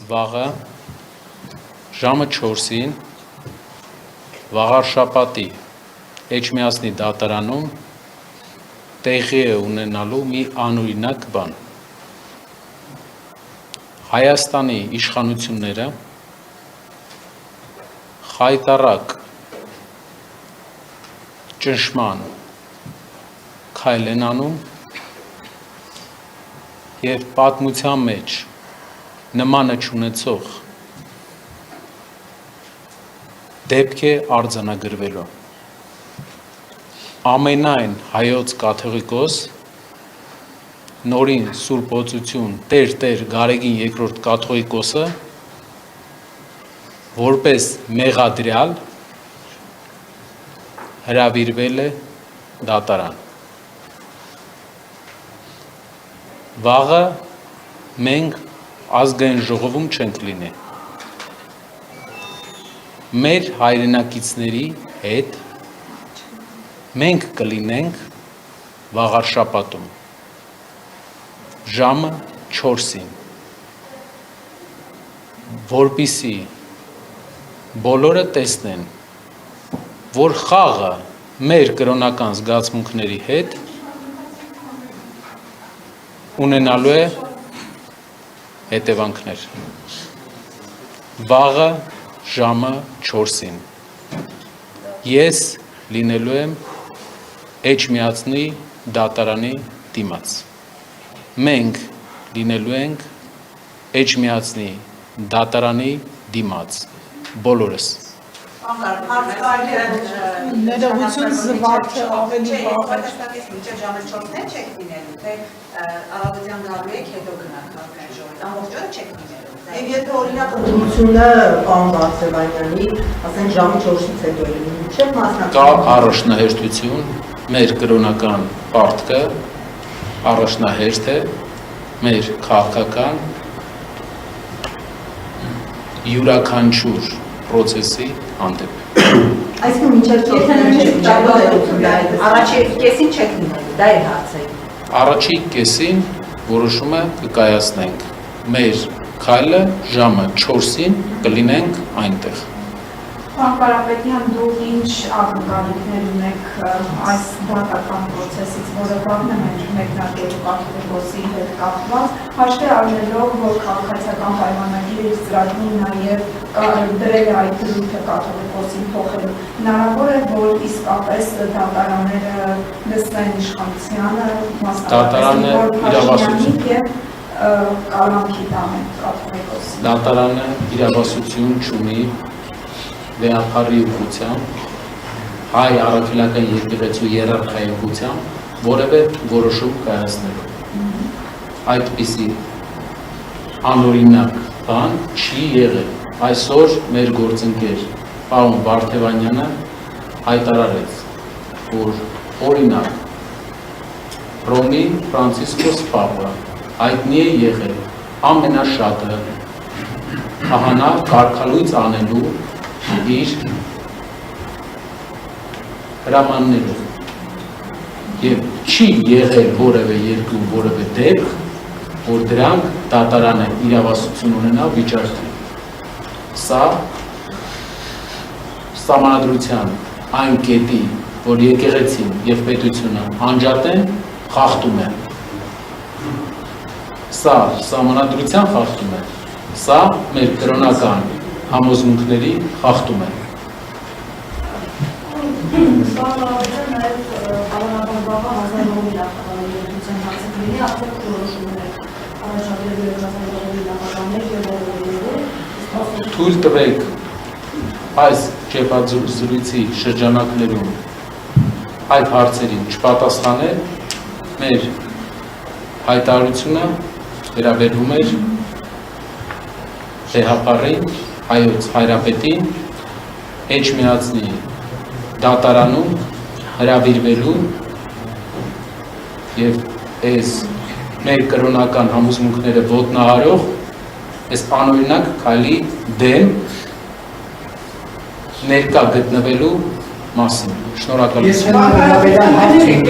վաղը ժամը 4-ին Վաղարշապատի Էջմիածնի դատարանում տեղի է ունենալու մի անօրինակ բան։ Հայաստանի իշխանությունները խայտառակ ճնշման քայլ են անում և պատմության մեջ նմանը չունեցող դեպք է արձանագրվելու։ Ամենայն հայոց կաթողիկոս նորին Սուրբ Օծություն Տեր Գարեգին II կաթողիկոսը որպես մեղադրյալ հրավիրվել է դատարան։ Վաղը մենք ազգային ժողովում չենք լինի։ Մեր հայրենակիցների հետ մենք կլինենք Վաղարշապատում ժամը 4-ին, որպեսզի բոլորը տեսնեն, որ խաղը մեր կրոնական զգացմունքների հետ ունենալու է հետևանքներ։ Վաղը ժամը 4-ին ես լինելու եմ Էջմիածնի դատարանի դիմաց։ Մենք լինելու ենք Էջմիածնի դատարանի դիմաց, բոլորս։ Ներողություն զվարթը ավելի վաղ է։ Մինչև ժամը 4-ն չեք լինելու, թե առավոտյան գալու եք հետո գնաք ազգային ժողովի, ամբողջ օրը չեք լինելու։ Եվ եթե օրինակ ընդունությունը պարոն Վարդևանյանի, ասենք ժամը 4-ից հետո է լինում, չէ՞ մասնակցում։ Կա առաջնահերթություն, մեր կրոնական պարտքը առաջնահերթ է, մեր քաղաքական յուրաքանչյուր պրոցեսի հանդեպ։ Այսինքն մինչև 4-ն Առաջի կեսին չեք լինելու, դա է հարցը։ Առաջի կեսին որոշումը կկայացնենք։ Մեր քայլը ժամը 4-ին կլինենք այնտեղ։ Պարոն Կարապետյան, դուք ինչ ակնկալիքներ ունեք այս դատական պրոցեսից, որը վաղն է մեկնարկելու կաթողիկոսի հետ կապված, հաշվի առնելով, որ քաղաքացիական պայմանագիրը իր ծրագրում նաև դրել է այդ դրույթը կաթողիկոսին փոխելու, հնարավոր է, որ իսկապես դատարանները լսեն իշխանությանը, իրավասություն և կալանքի տանեն կաթողիկոսին։ Դատարանը իրավասություն չունի վեհապարի ուղղությամբ, հայ առաքելական եկեղեցու եռարխայի ուղղությամբ որևէ որոշում կայացնելու։ Այդպիսի անօրինակ բան չի եղել։ Այսօր մեր գործընկեր պարոն Վարդևանյանը հայտարարեց, որ օրինակ Հռոմի Ֆրանցիսկոս Պապը հայտնի է եղել ամենաշատը քահանա կարգալույծ անելու իր հրամաններով և չի եղել որևէ երկրում որևէ դեպք, որ դրանք դատարանը իրավասություն ունենա վիճարկի։ Սա սահմանադրության այն կետի, որ եկեղեցին և պետությունը անջատեն, խախտում է։ Սա սահմանադրության խախտում է, սա մեր կրոնական համոզմունքների խախտում է։ Թույլ տվեք այս ճեպազրույցի շրջանակներում այդ հարցերին չպատասխանել, մեր հայտարարությունը վերաբերում էր վեհապարին, հայոց հայրապետին Էջմիածնի դատարանում հրավիրվելու և այս մեր կրոնական համոզմունքները ոտնահարող այս անօրինակ քայլի դեմ ներկա գտնվելու մասին։ Շնորհակալություն։